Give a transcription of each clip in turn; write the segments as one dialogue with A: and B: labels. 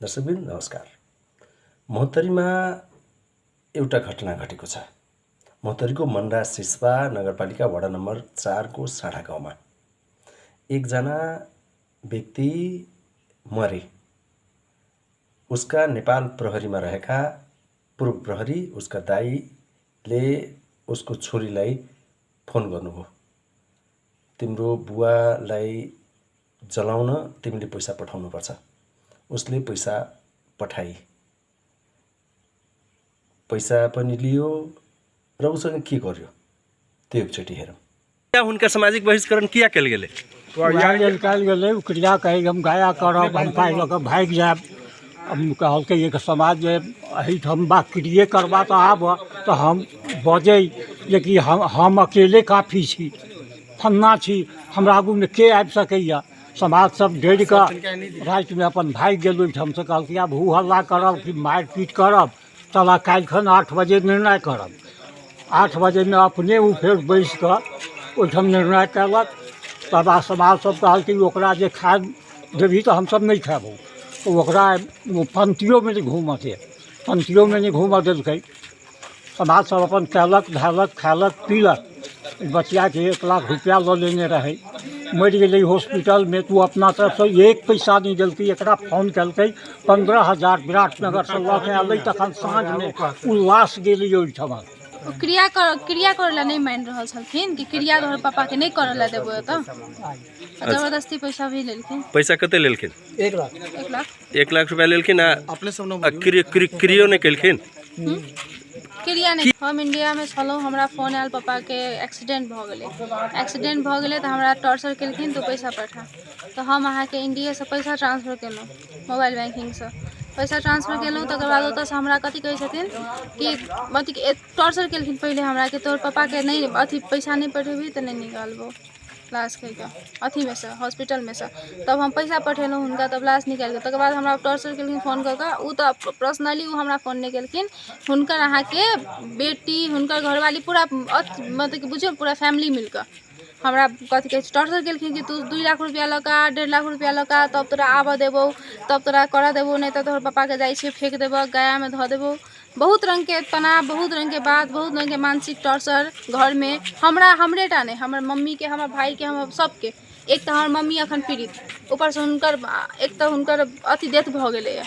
A: दर्शकबिन नमस्कार। महोत्तरीमा एउटा घटना घटेको छ। महोत्तरीको मनराज सिस्वा नगरपालिका वडा नम्बर 4 को साढा गाउँमा एकजना व्यक्ति मरे। उसका नेपाल प्रहरीमा रहेका पूर्व प्रहरी उसका दाइले उसको छोरीलाई फोन गर्नुभयो, तिम्रो बुवालाई जलाउन तिमीले पैसा पठाउनुपर्छ। उसले पैसा पठाई, पैसा पनि लियो र उसँग के गर्यो त्यो एकचोटि हेरौँ। क्या उनका सामाजिक बहिष्करण किया कल गेले?
B: कल गेले क्रिया कही हम गाया करब, हम पाइ लऽ कऽ भागि जायब। हम कहलकै एक समाज एहिठाम बा क्रिया करबा तऽ आब तऽ हम बजै जे कि हम अकेले काफी छी, फन्ना छी, हमरा आगूमे के आबि सकैया। समाज सब डरि कऽ रातिमे अपन भागि गेल ओहिठाम से। कहलकै आब हू हल्ला करब कि मारि पीट करब, चला काल्हिखन 8 बजे निर्णय करब। 8 बजेमे अपने ओ फेर बैसि कऽ ओहिठाम निर्णय कयलक। तब समाज सब कहलकै ओकरा जे खाय देबही तऽ हमसब नहीं खेबौ। तो ओकरा पंक्तियों नहीं घूमऽ दे, पंक्तियों में नहीं घूमऽ देलकै। समाज सब अपन कयलक धयलक खायलक पीलक। बचिया के 1 लाख रुपया लऽ लेने रहे, मरि गेलै हॉस्पिटल में। तू अपना तरफ से 1 पैसा नहीं देलकै। एकरा फोन कलकै 15,000 विराटनगर से लऽ के अयलै, तखन साँझ में उ लाश गेलै ओहिठाम।
C: क्रिया करला नहीं मान रहल छलखिन कि क्रिया तोहर पापा के नहीं करला देबो त जबरदस्ती पैसा भी लेलखिन।
A: पैसा कते लेलखिन?
C: 1 लाख
A: 1 लाख रुपया लेलखिन। अपने सब क्रियो नहीं केलखिन।
C: क्रिया नहीं। हम इंडिया में छलौं, हमरा फोन आयल पापा के एक्सीडेंट भ गेलै। एक्सीडेंट भ गेलै तऽ हमरा टॉर्चर केलखिन तो पैसा पठा। तो हम अहाँ के इंडिया से पैसा ट्रांसफर केलौं मोबाइल बैंकिंग से। पैसा ट्रांसफर केलौं तकर बाद ओतऽ से हमरा कथी कहै छथिन कि मतलब टॉर्चर केलखिन पहले हमरा कि तोर पापा के नहीं अथी पैसा नहीं पठेबही तऽ नहीं निकालबो लाश कहि कऽ अथी में से हॉस्पिटल में से। तब हम पैसा पठेलौं हुनका, तब लाश निकालि कऽ। तकर बाद हमरा टॉर्चर केलखिन फोन कऽ कऽ। उ तऽ पर्सनली उ हमरा फोन नहीं केलखिन। हुनकर अहाँ के बेटी, हुनकर घरवाली पूरा मतलब कि बुझियौ पूरा फैमिली मिल कऽ हमरा कथी कहै छै टॉर्चर केलखिन कि तू 2 लाख रुपया लऽ कऽ 1.5 लाख रुपया लऽ कऽ तब तोरा आबऽ देबौ, तब तोरा करऽ देबौ, नहीं तऽ तोहर पापा के जाइ छै फेंक देबौ, गया में धऽ देबौ। बहुत रंग के तनाव, बहुत रंग के बात, बहुत रंग के मानसिक टॉर्चर घर में। हमरे टा नहीं, हमर मम्मी के, हमर भाई के, हम सबके। एक तो हमर मम्मी अखन पीड़ित, ऊपर से हुनकर एक तो हुनकर अथी डेथ भ गेलै।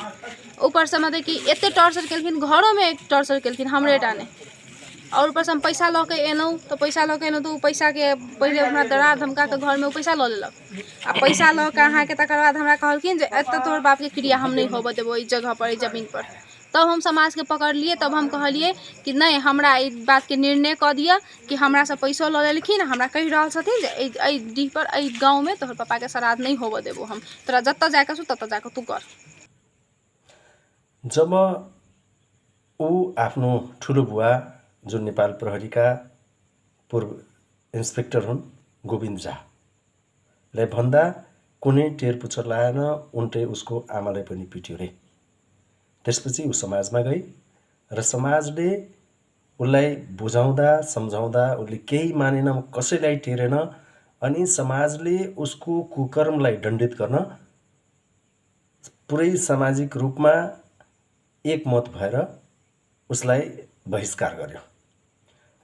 C: ऊपर से मतलब कि एते टॉर्चर केलखिन, घरों में टॉर्चर केलखिन, हमरे टा नहीं। और ऊपर से हम पैसा लऽ के एलौं तो पैसा लऽ के एलौं तो पैसा के पहले हमरा डरा धमका के घर में पैसा लऽ लेलक। आ पैसा लऽ के अहाँ के तकर बाद हमरा कहलखिन जे एतऽ तोहर बाप के क्रिया हम नहीं होबऽ देबो ई जगह पर, ई जमीन पर। तब हम समाज के पकड़ लिए। तब हम कहलिए कि नहीं, हमरा ई बात के निर्णय कऽ दिया कि हमरा से पैसो लऽ लेलखिन। हमरा कहि रहल छथिन जे एहि डीह पर, एहि गाँव में तोहर पापा के श्राद्ध नहीं होबऽ देबो हम, तोरा जतऽ जाके छु ततऽ जाके तू कर।
A: जब ऊ आफ्नो ठुलो बुवा जो नेपाल प्रहरीका पूर्व इन्स्पेक्टर हुन् गोविन्द झालाई भन्दा कुनै टेर पुच्छर लाएन। उल्टै उसको आमालाई पनि पिट्यो रे। त्यसपछि ऊ समाजमा गई र समाजले उसलाई बुझाउँदा सम्झाउँदा उसले केही मानेन, कसैलाई टेरेन। अनि समाजले उसको कुकर्मलाई दण्डित गर्न पुरै सामाजिक रूपमा एकमत भएर उसलाई बहिष्कार गर्यो।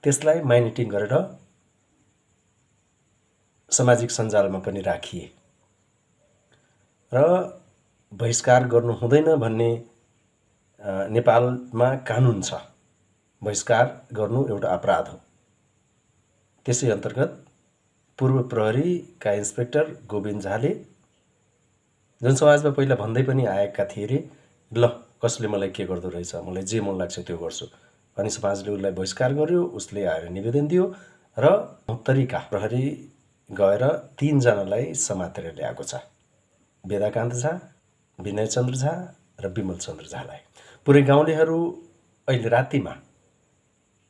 A: त्यसलाई माइनिटिङ गरेर सामाजिक सञ्जालमा पनि राखिए र बहिष्कार गर्नु हुँदैन भन्ने नेपालमा कानुन छ। बहिष्कार गर्नु एउटा अपराध हो। त्यसै अन्तर्गत पूर्व प्रहरीका इन्स्पेक्टर गोविन्द झाले जनसमाजमा पहिला भन्दै पनि आएका थिए रे, ल कसले मलाई के गर्दो रहेछ, मलाई जे मन लाग्छ त्यो गर्छु। अनि समाजले उसलाई बहिष्कार गर्यो। उसले आएर निवेदन दियो र महोत्तरीका प्रहरी गएर 3 जनालाई समातेर ल्याएको छ। वेदाकान्त झा, विनय चन्द्र झा र विमल चन्द्र झालाई। पुरै गाउँलेहरू अहिले रातिमा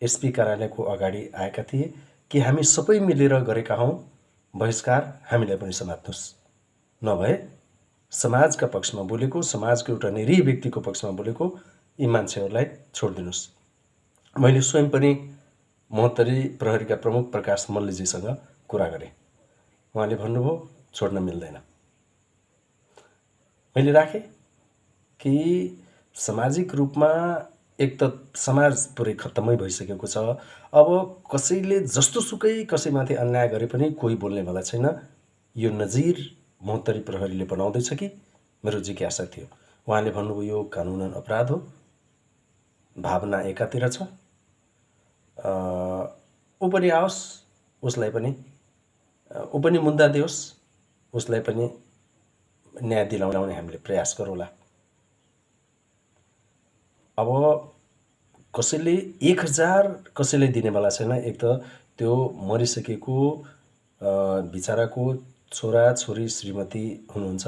A: एसपी कार्यालयको अगाडि आएका थिए कि हामी सबै मिलेर गरेका हौं बहिष्कार, हामीलाई पनि समात्नुस्। नभए समाजका पक्षमा बोलेको, समाजको एउटा निरीह व्यक्तिको पक्षमा बोलेको यी मान्छेहरूलाई छोडिदिनुस्। मैले स्वयं पनि महोत्तरी प्रहरीका प्रमुख प्रकाश मल्लीजीसँग कुरा गरेँ। उहाँले भन्नुभयो छोड्न मिल्दैन। मैले राखेँ कि सामाजिक रूपमा एक त समाज पुरै खत्तमै भइसकेको छ। अब कसैले जस्तोसुकै कसैमाथि अन्याय गरे पनि कोही बोल्नेवाला छैन। यो नजिर महोत्तरी प्रहरीले बनाउँदैछ कि? मेरो जिज्ञासा थियो। उहाँले भन्नुभयो यो कानुनन अपराध हो, भावना एकातिर छ, ऊ पनि आओस्, उसलाई पनि ऊ पनि मुद्दा दियोस्, उसलाई पनि न्याय दिलाउने हामीले प्रयास गरौँला। अब कसैले 1000 कसैलाई दिनेवाला छैन। एक त त्यो मरिसकेको बिचराको छोरा छोरी श्रीमती हुनुहुन्छ,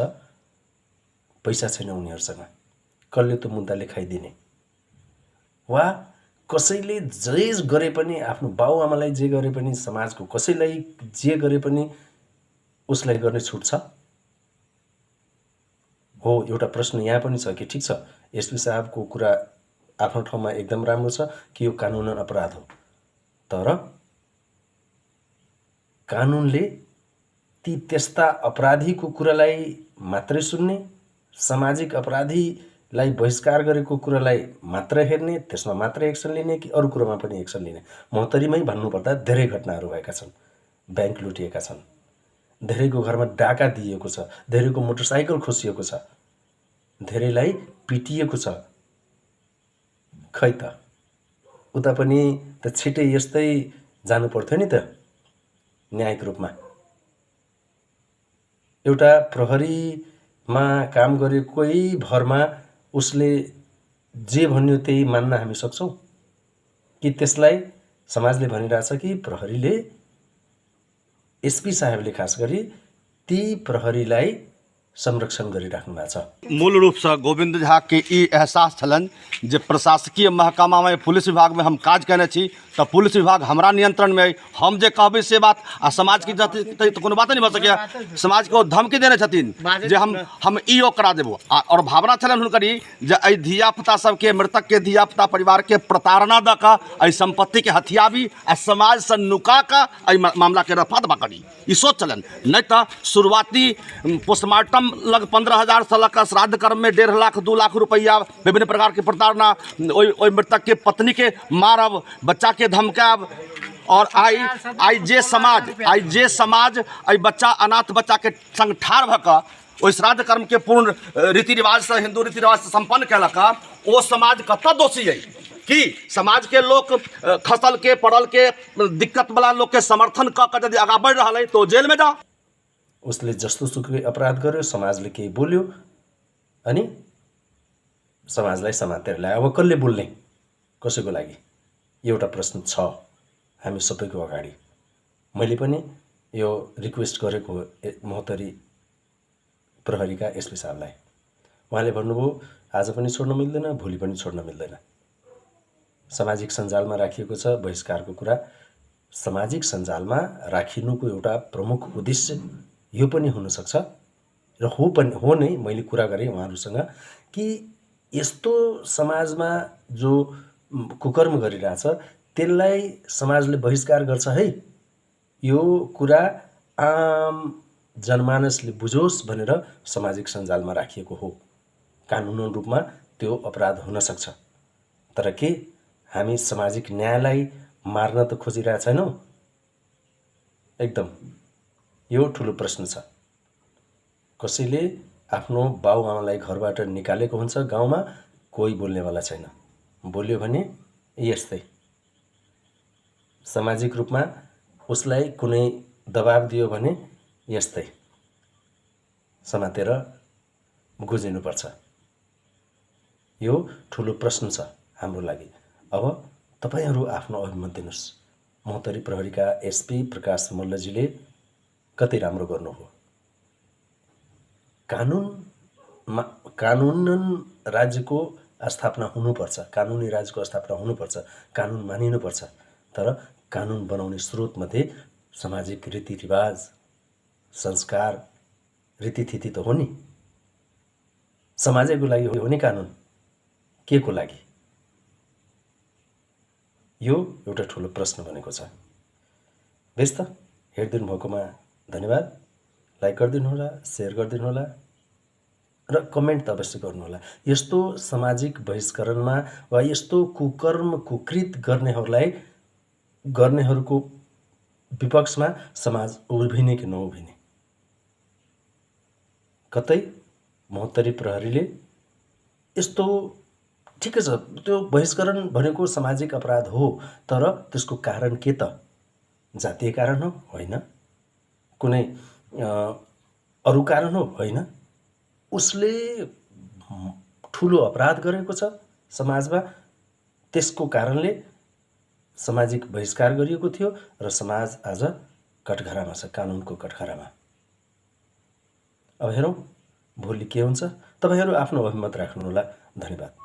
A: पैसा छैन उनीहरूसँग, कसले त्यो मुद्दा लेखाइदिने? वा कसैले जे गरे पनि, आफ्नो बाउआमालाई जे गरे पनि, समाजको कसैलाई जे गरे पनि उसलाई गर्ने छुट छ? हो, एउटा प्रश्न यहाँ पनि छ कि ठिक छ, एसपी साहबको कुरा आफ्नो ठाउँमा एकदम राम्रो छ कि यो कानुनन अपराध हो, तर कानुनले ती त्यस्ता अपराधीको कुरालाई मात्रै सुन्ने, सामाजिक अपराधीलाई बहिष्कार गरेको कुरालाई मात्र हेर्ने, त्यसमा मात्र एक्सन लिने कि अरू कुरामा पनि एक्सन लिने? महोत्तरीमै भन्नुपर्दा धेरै घटनाहरू भएका छन्। ब्याङ्क लुटिएका छन्, धेरैको घरमा डाका दिएको छ, धेरैको मोटरसाइकल खोसिएको छ, धेरैलाई पिटिएको छ। खै त उता पनि त छिटै यस्तै जानु पर्थ्यो नि त न्यायिक रूपमा। एउटा प्रहरीमा काम गरेकै भरमा उसले जे भन्यो त्यही मान्न हामी सक्छौँ कि? त्यसलाई समाजले भनिरहेछ कि प्रहरीले, एसपी साहेबले खास गरी ती प्रहरीलाई संरक्षण गरिराख्नु भएको छ।
D: मूल रूप से गोविंद झा के ई एहसास छलन जे प्रशासकीय महकमा में पुलिस विभाग में हम काज करने छी तो पुलिस विभाग हमरा नियंत्रण में, हम जे कहबे से बात आ समाज की तो कोनो बात नहीं भऽ सके। समाज को धमकी देने छथिन जे हम ई करा देबो, और भावना छलन हुनकर ई जे एहि धिया पुता सबके, मृतक के धिया पुता परिवार के प्रताड़ना दऽ कऽ एहि संपत्ति के हथियाबी आ समाज से नुका कऽ एहि मामला के रफा दफा करी, ई सोच छलन। नहीं तो शुरुआती पोस्टमार्टम लग 15,000 से लग श्राद्ध कर्म में 1.5 लाख 2 लाख रुपया, विभिन्न प्रकार के प्रताड़ना, ओइ मृतक के पत्नी के मारब, बच्चा के धमकाब, और आई जे समाज आई बच्चा, अनाथ बच्चा के संग ठाढ़ भऽ कऽ ओहि श्राद्ध कर्म के पूर्ण रीति रिवाज से, हिंदू रीति रिवाज से संपन्न कयलक, ओ समाज कतऽ दोषी है कि? समाज के लोग खसल के, पड़ल के, दिक्कत वाला लोग के समर्थन कऽ कऽ यदि आगाँ बढ़ि रहल है तो जेल में जाओ।
A: उसले जस्तोसुकै अपराध गर्यो, समाजले केही बोल्यो अनि समाजलाई समातेर ल्यायो। अब कसले बोल्ने? कसैको लागि? एउटा प्रश्न छ हामी सबैको अगाडि। मैले पनि यो रिक्वेस्ट गरेको महोत्तरी प्रहरीका एसपी साहबलाई। उहाँले भन्नुभयो आज पनि छोड्न मिल्दैन, भोलि पनि छोड्न मिल्दैन। सामाजिक सञ्जालमा राखिएको छ बहिष्कारको कुरा। सामाजिक सञ्जालमा राखिनुको एउटा प्रमुख उद्देश्य यो पनि हुनसक्छ र हो नै, मैले कुरा गरेँ उहाँहरूसँग कि यस्तो समाजमा जो कुकर्म गरिरहेछ त्यसलाई समाजले बहिष्कार गर्छ है, यो कुरा आम जनमानसले बुझोस् भनेर सामाजिक सञ्जालमा राखिएको हो। कानुनी रूपमा त्यो अपराध हुन सक्छ, तर के हामी सामाजिक न्यायलाई मार्न त खोजिरहेका छैनौँ? एकदम यो ठुलो प्रश्न छ। कसैले आफ्नो बाउआमालाई घरबाट निकालेको हुन्छ गाउँमा, कोही बोल्नेवाला छैन। बोल्यो भने यस्तै सामाजिक रूपमा उसलाई कुनै दबाब दियो भने यस्तै समातेर गुजिनुपर्छ। यो ठुलो प्रश्न छ हाम्रो लागि। अब तपाईहरू आफ्नो अभिमत दिनुहोस्। महोत्तरी प्रहरीका एसपी प्रकाश मल्लजीले कति राम्रो गर्नुभयो। कानुनन राज्यको स्थापना हुनुपर्छ, कानुनी राज्यको स्थापना हुनुपर्छ, कानुन मानिनुपर्छ, तर कानुन बनाउने स्रोतमध्ये सामाजिक रीतिरिवाज, संस्कार, रीतिथिति त हो नि। समाजैको लागि हो नि कानुन, के को लागि? यो एउटा ठुलो प्रश्न बनेको छ। बेस त हेरिदिनु भएकोमा धन्यवाद। लाइक गरिदिनु होला, सेयर गरिदिनु होला। र कमेन्ट त अवश्य गर्नुहोला। यस्तो सामाजिक बहिष्करणमा वा यस्तो कुकर्म कुकृत गर्नेहरूको विपक्षमा समाज उभिने कि नउभिने। कतै महोत्तरी प्रहरीले यस्तो ठिकै छ, त्यो बहिष्करण भनेको सामाजिक अपराध हो, तर त्यसको कारण के त? जातीय कारण हो? होइन। कुनै अरू कारण हो? होइन। उसले ठुलो अपराध गरेको छ समाजमा, त्यसको कारणले सामाजिक बहिष्कार गरिएको थियो र समाज आज कठघरामा छ, कानुनको कठघरामा। अब हेरौँ भोलि के हुन्छ। तपाईँहरू आफ्नो अभिमत राख्नुहोला। धन्यवाद।